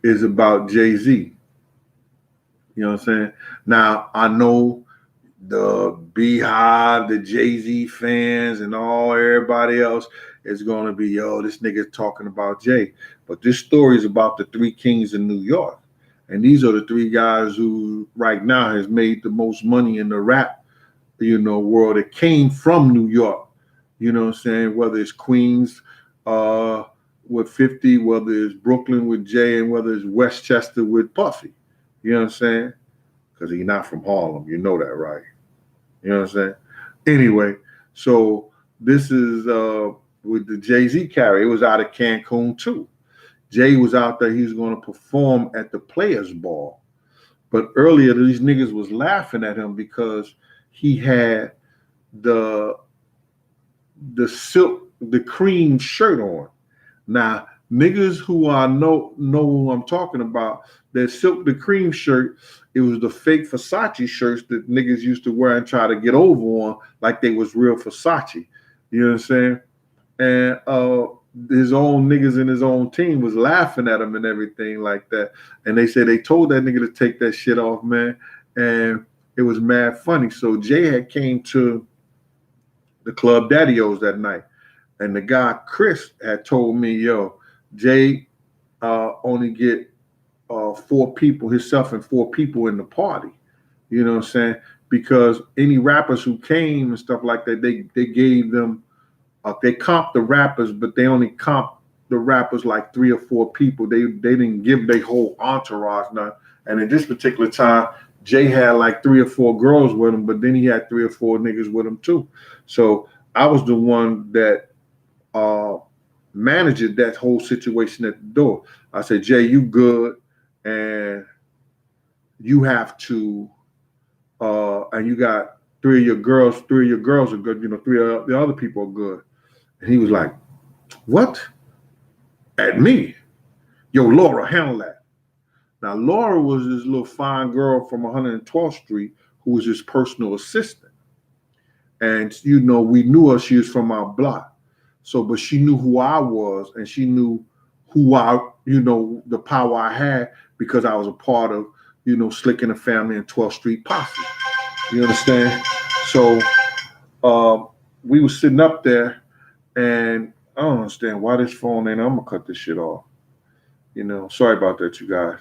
is about Jay-Z. You know what I'm saying? Now, I know the Beehive, the Jay-Z fans, and all everybody else is going to be, yo, this nigga talking about Jay. But this story is about the three kings in New York. And these are the three guys who right now has made the most money in the rap, world. It came from New York. You know what I'm saying? Whether it's Queens with 50, whether it's Brooklyn with Jay, and whether it's Westchester with Puffy. You know what I'm saying? Because he's not from Harlem. You know that, right? You know what I'm saying? Anyway, so this is with the Jay-Z carry. It was out of Cancun too. Jay was out there. He was going to perform at the Players Ball. But earlier, these niggas was laughing at him because he had the silk, the cream shirt on. Now, niggas who I know who I'm talking about, that silk the cream shirt, it was the fake Versace shirts that niggas used to wear and try to get over on like they was real Versace. You know what I'm saying? And his own niggas in his own team was laughing at him and everything like that. And they said they told that nigga to take that shit off, man. And it was mad funny. So Jay had came to the Club Daddy-O's that night. And the guy, Chris, had told me, yo, Jay only get 4 people, himself and 4 people in the party. You know what I'm saying? Because any rappers who came and stuff like that, they gave them, they comped the rappers, but they only comped the rappers like 3 or 4 people. They didn't give their whole entourage none. And at this particular time, Jay had like 3 or 4 girls with him, but then he had 3 or 4 niggas with him too. So I was the one that managed that whole situation at the door. I said, Jay, you good, and you have to, and you got 3 of your girls are good, 3 of the other people are good. And he was like, what? At me? Yo, Laura, handle that. Now, Laura was this little fine girl from 112th Street who was his personal assistant. And, we knew her. She was from our block. So, but she knew who I was, and she knew who the power I had because I was a part of, Slick and the Family and 12th Street Posse. You understand? So, we were sitting up there, and I don't understand why this phone ain't. I'm gonna cut this shit off. Sorry about that, you guys.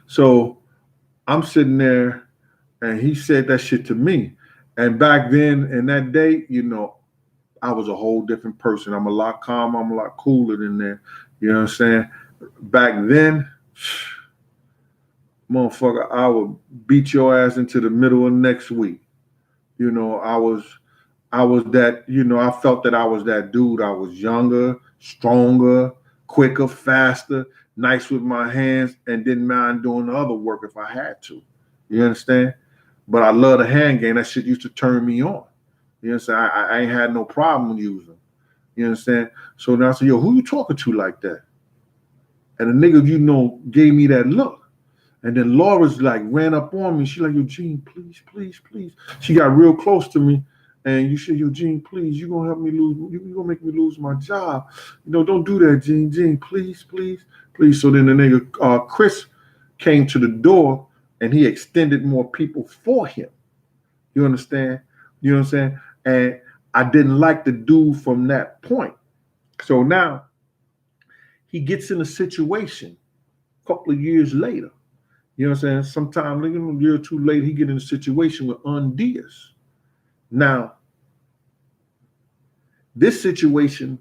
So I'm sitting there, and he said that shit to me. And back then, in that day, I was a whole different person. I'm a lot calmer. I'm a lot cooler than that. You know what I'm saying? Back then, motherfucker, I would beat your ass into the middle of next week. I was that, I felt that I was that dude. I was younger, stronger, quicker, faster, nice with my hands, and didn't mind doing the other work if I had to. You understand? But I love the hand game. That shit used to turn me on. You know what I'm saying? I ain't had no problem using. You understand? So now I said, yo, who you talking to like that? And the nigga, gave me that look. And then Laura's like ran up on me. She like, Eugene, please, please, please. She got real close to me. And you said, Eugene, please, you gonna help me lose, you gonna make me lose my job. Don't do that, Gene, please, please, please. So then the nigga, Chris, came to the door, and he extended more people for him. You understand? You know what I'm saying? And I didn't like the dude from that point. So now he gets in a situation a couple of years later. You know what I'm saying? Sometime a year or two later, he get in a situation with Undias. Now, this situation,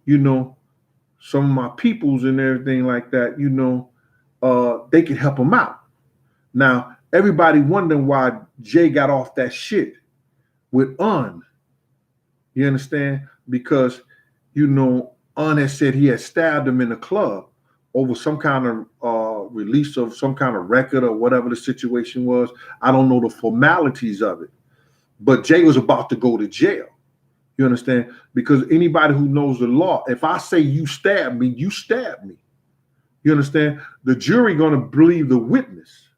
some of my peoples and everything like that, they can help him out. Now, everybody wondering why Jay got off that shit with Un. You understand? Because, Un had said he had stabbed him in the club over some kind of release of some kind of record or whatever the situation was. I don't know the formalities of it. But Jay was about to go to jail. You understand? Because anybody who knows the law, if I say you stabbed me, you stabbed me. You understand? The jury going to believe the witness.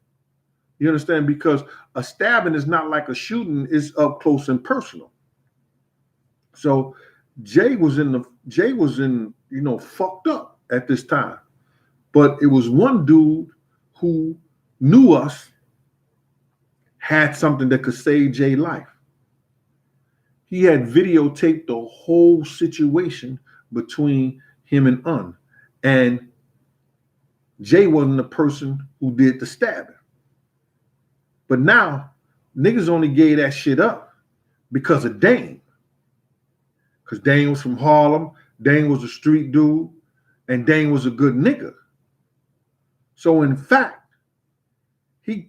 You understand? Because a stabbing is not like a shooting, it's up close and personal. So Jay was in fucked up at this time. But it was one dude who knew us, had something that could save Jay's life. He had videotaped the whole situation between him and Un. And Jay wasn't the person who did the stabbing. But now, niggas only gave that shit up because of Dane. Because Dane was from Harlem, Dane was a street dude, and Dane was a good nigga. So in fact,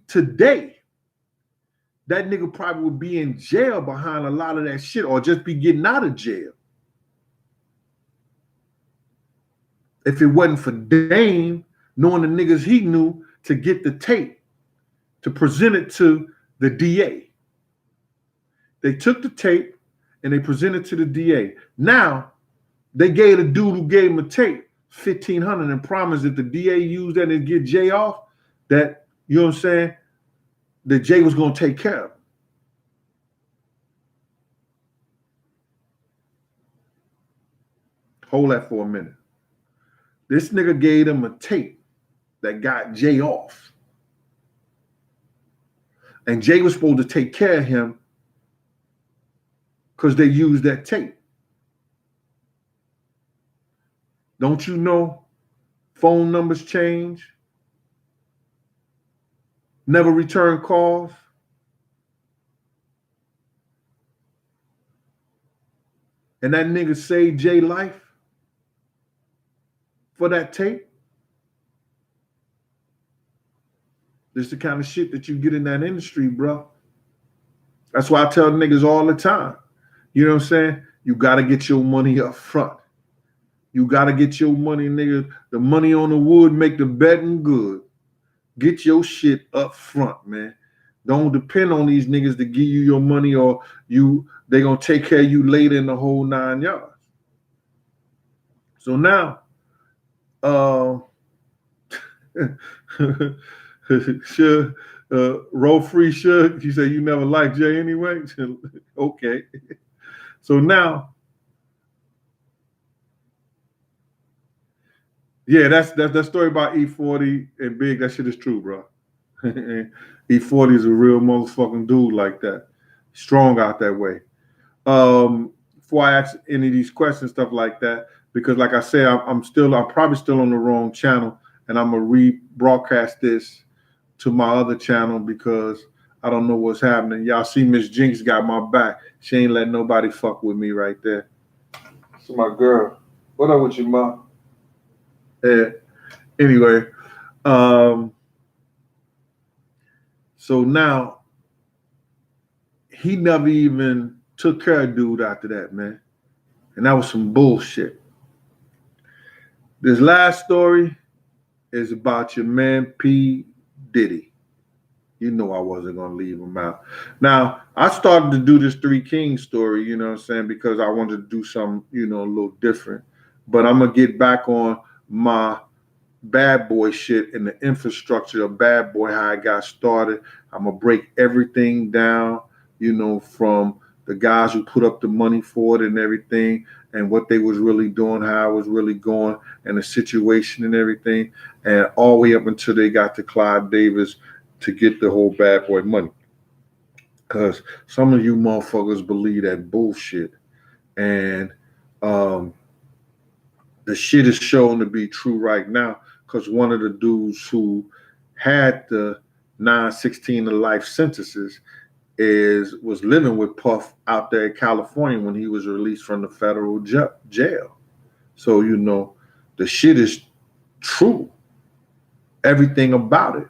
today, that nigga probably would be in jail behind a lot of that shit or just be getting out of jail. If it wasn't for Dane knowing the niggas he knew to get the tape, to present it to the DA. They took the tape and they presented it to the DA. Now, they gave the dude who gave him a tape $1,500 and promised that the DA used that and get Jay off, that, you know what I'm saying, that Jay was going to take care of him. Hold that for a minute. This nigga gave him a tape that got Jay off. And Jay was supposed to take care of him because they used that tape. Don't you know phone numbers change? Never return calls? And that nigga saved Jay's life for that tape? This is the kind of shit that you get in that industry, bro. That's why I tell niggas all the time. You know what I'm saying? You got to get your money up front. You got to get your money, nigga. The money on the wood make the betting good. Get your shit up front, man. Don't depend on these niggas to give you your money or they going to take care of you later in the whole 9 yards. So now, sure, roll free, sure. You say you never liked Jay anyway? Okay. So now, yeah, that's that story about E40 and Big. That shit is true, bro. E40 is a real motherfucking dude like that. Strong out that way. Before I ask any of these questions, stuff like that, because like I said, I'm probably still on the wrong channel, and I'm gonna rebroadcast this to my other channel because I don't know what's happening. Y'all see Miss Jinx got my back. She ain't letting nobody fuck with me right there. So my girl. What up with you, mom? Anyway, so now he never even took care of dude after that, man. And that was some bullshit. This last story is about your man P. Diddy. You know I wasn't going to leave him out. Now, I started to do this Three Kings story, you know what I'm saying, because I wanted to do something, a little different. But I'm going to get back on my bad boy shit and the infrastructure of bad boy, how I got started. I'm going to break everything down, from the guys who put up the money for it and everything, and what they was really doing, how it was really going, and the situation and everything, and all the way up until they got to Clive Davis to get the whole bad boy money. Because some of you motherfuckers believe that bullshit. And the shit is shown to be true right now because one of the dudes who had the 9/16 to life sentences was living with Puff out there in California when he was released from the federal jail. So, the shit is true. Everything about it.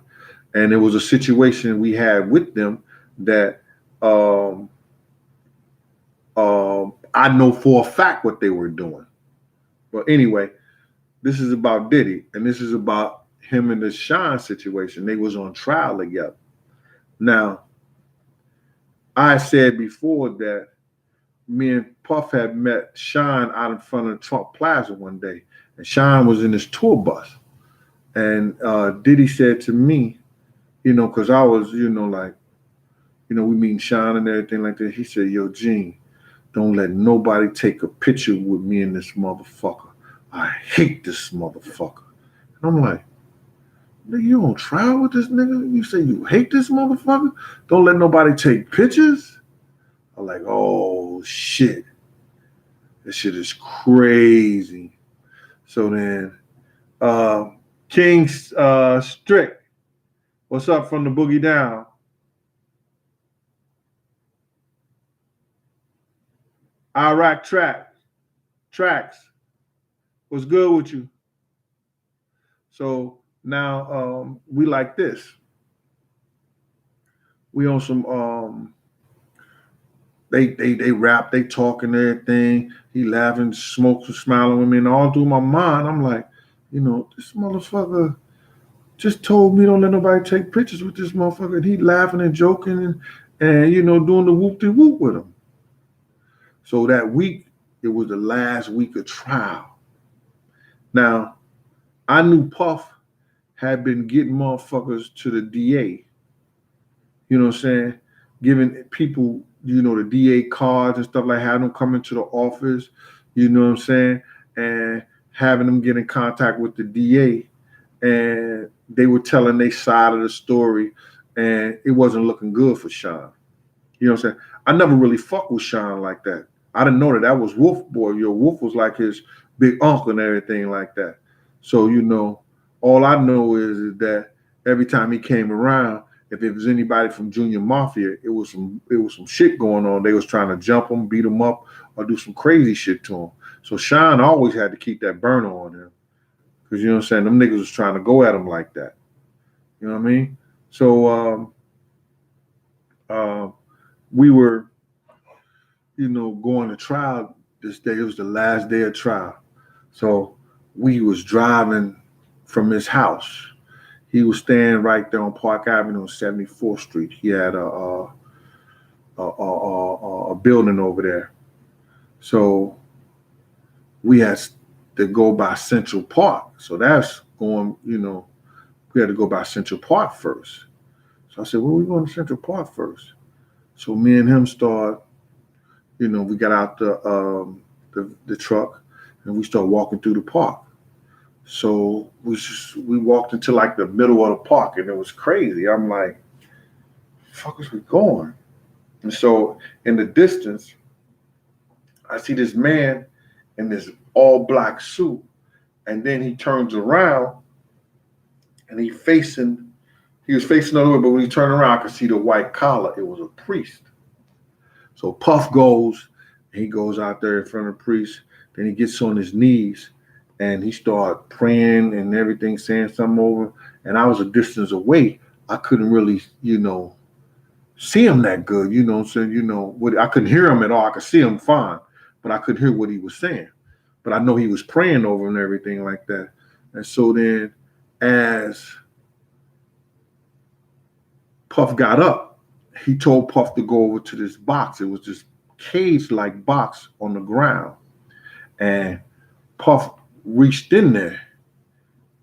And it was a situation we had with them that I know for a fact what they were doing. But anyway, this is about Diddy, and this is about him and the Sean situation. They was on trial together. Now, I said before that me and Puff had met Sean out in front of Trump Plaza one day, and Sean was in his tour bus. And Diddy said to me, because I was, we meeting Sean and everything like that. He said, yo, Gene, don't let nobody take a picture with me and this motherfucker. I hate this motherfucker. And I'm like, nigga, you don't travel with this nigga? You say you hate this motherfucker? Don't let nobody take pictures? I'm like, oh shit. This shit is crazy. So then King Strick, what's up from the boogie down? Iraq tracks. What's good with you? So now we like this. We on some they rap, they talking everything. He laughing, smoking, smiling with me, and all through my mind, I'm like, this motherfucker just told me don't let nobody take pictures with this motherfucker. And he laughing and joking and doing the whoop de whoop with him. So that week, it was the last week of trial. Now, I knew Puff had been getting motherfuckers to the DA. You know what I'm saying? Giving people, the DA cards and stuff like having them come into the office, you know what I'm saying? And having them get in contact with the DA. And they were telling their side of the story, and it wasn't looking good for Sean. You know what I'm saying? I never really fucked with Sean like that. I didn't know that was Wolf Boy. Wolf was like his big uncle and everything like that. So, all I know is that every time he came around, if it was anybody from Junior Mafia, it was some shit going on. They was trying to jump him, beat him up, or do some crazy shit to him. So Sean always had to keep that burner on him. Because, you know what I'm saying, them niggas was trying to go at him like that. You know what I mean? So we were, going to trial this day. It was the last day of trial. So we was driving from his house. He was staying right there on Park Avenue on 74th Street. He had a building over there. So we had to go by Central Park. So that's going, we had to go by Central Park first. So I said, well, we going to Central Park first. So me and him start, we got out the truck and we start walking through the park. So we walked into like the middle of the park and it was crazy. I'm like, the fuck is we going? And so in the distance, I see this man in this all black suit, and then he turns around and he was facing the other way, but when he turned around, I could see the white collar. It was a priest. So Puff goes, and he goes out there in front of the priest. Then he gets on his knees, and he started praying and everything, saying something over. And I was a distance away. I couldn't really, see him that good. You know what I'm saying? I couldn't hear him at all. I could see him fine, but I couldn't hear what he was saying. But I know he was praying over and everything like that. And so then as Puff got up, he told Puff to go over to this box. It was this cage-like box on the ground. And Puff reached in there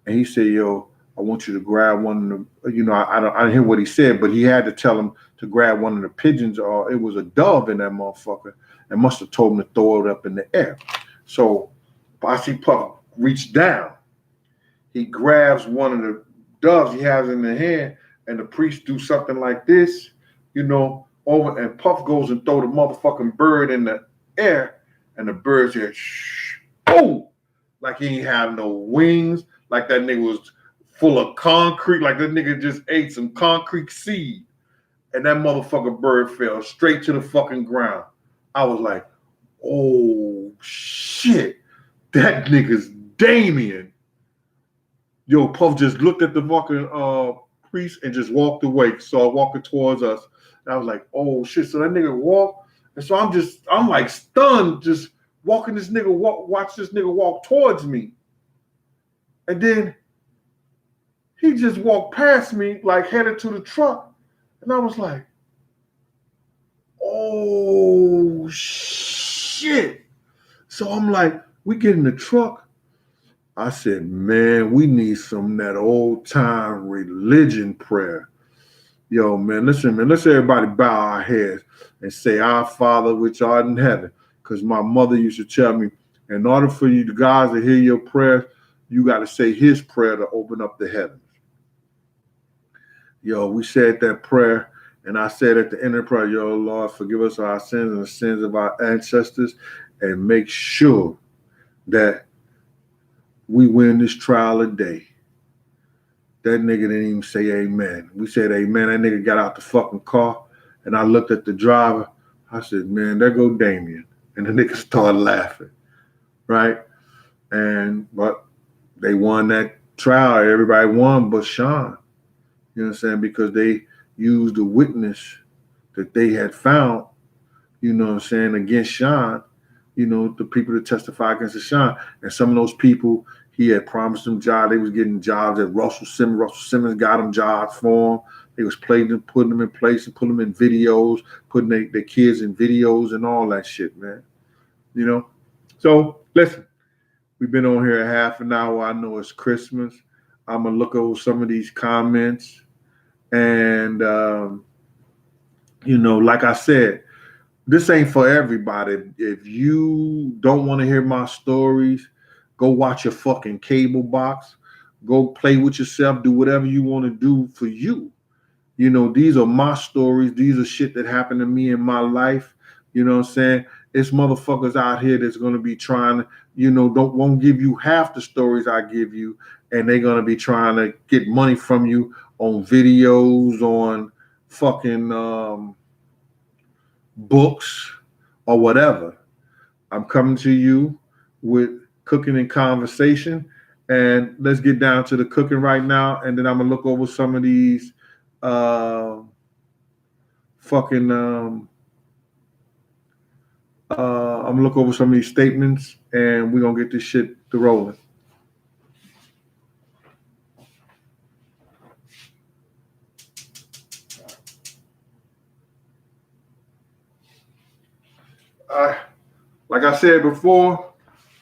and he said, yo, I want you to grab one of the, I didn't hear what he said, but he had to tell him to grab one of the pigeons, or it was a dove in that motherfucker, and must have told him to throw it up in the air. So I see Puff reach down. He grabs one of the doves he has in the hand, and the priest do something like this, over, and Puff goes and throw the motherfucking bird in the air, and the bird's here, shh, oh, like he ain't have no wings, like that nigga was full of concrete, like that nigga just ate some concrete seed, and that motherfucking bird fell straight to the fucking ground. I was like, oh shit, that nigga's Damien. Yo, Puff just looked at the fucking priest and just walked away, saw walking towards us. And I was like, oh shit. So that nigga walked. And so I'm like stunned, just watch this nigga walk towards me. And then he just walked past me, like headed to the truck. And I was like, oh shit. So I'm like, we get in the truck. I said, man, we need some of that old time religion prayer. Yo, man, listen, man, let's everybody bow our heads and say, Our Father which art in heaven. Because my mother used to tell me, In order for you guys to hear your prayer, you got to say his prayer to open up the heavens. Yo, we said that prayer, and I said at the end of the prayer, yo, Lord, forgive us our sins and the sins of our ancestors, and make sure that we win this trial today. That nigga didn't even say amen. We said amen. That nigga got out the fucking car, and I looked at the driver. I said, man, there go Damien. And the nigga started laughing, right? But they won that trial. Everybody won but Sean. You know what I'm saying? Because they used the witness that they had found, you know what I'm saying, against Sean, you know, the people that testify against Sean. And some of those people, he had promised them jobs. They was getting jobs at Russell Simmons. Russell Simmons got them jobs for them. They was putting them in place and putting them in videos, putting their kids in videos and all that shit, man. You know? So, listen, we've been on here a half an hour. I know it's Christmas. I'm going to look over some of these comments. And, you know, like I said, this ain't for everybody. If you don't want to hear my stories, go watch your fucking cable box. Go play with yourself. Do whatever you want to do for you. You know, these are my stories. These are shit that happened to me in my life. You know what I'm saying? It's motherfuckers out here that's going to be trying to, you know, won't give you half the stories I give you. And they're going to be trying to get money from you on videos, on fucking books or whatever. I'm coming to you with cooking and conversation, and let's get down to the cooking right now, and then I'm gonna look over some of these I'm gonna look over some of these statements, and we're gonna get this shit to rolling. Like I said before,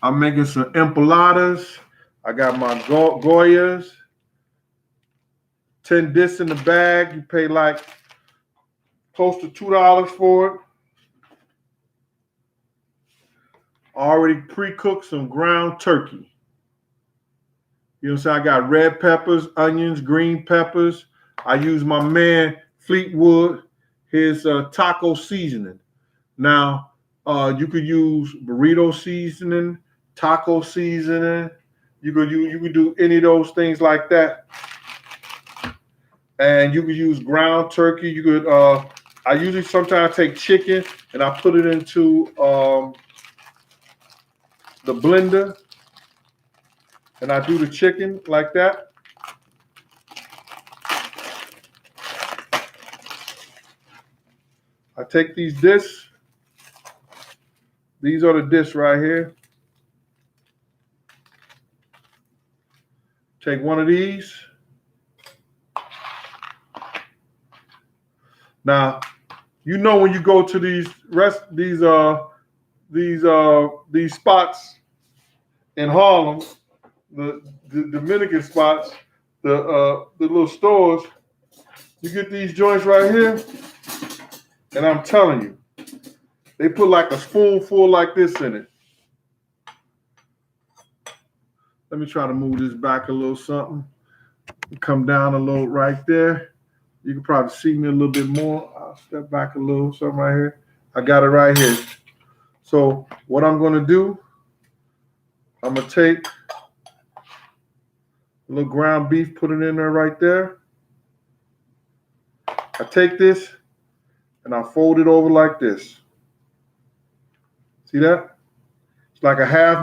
I'm making some empanadas. I got my Goyas, 10 discs in the bag. You pay like close to $2 for it. Already pre-cooked some ground turkey. You know what I'm saying? I got red peppers, onions, green peppers. I use my man Fleetwood, his taco seasoning. Now, you could use burrito seasoning, taco seasoning. You could do any of those things like that. And you could use ground turkey. You could. I usually sometimes take chicken and I put it into the blender, and I do the chicken like that. I take these discs. These are the discs right here. Take one of these. Now, you know when you go to these spots in Harlem, the Dominican spots, the little stores, you get these joints right here, and I'm telling you, they put like a spoonful like this in it. Let me try to move this back a little something. Come down a little right there. You can probably see me a little bit more. I'll step back a little, something right here. I got it right here. So what I'm going to do, I'm going to take a little ground beef, put it in there right there. I take this and I fold it over like this. See that? It's like a half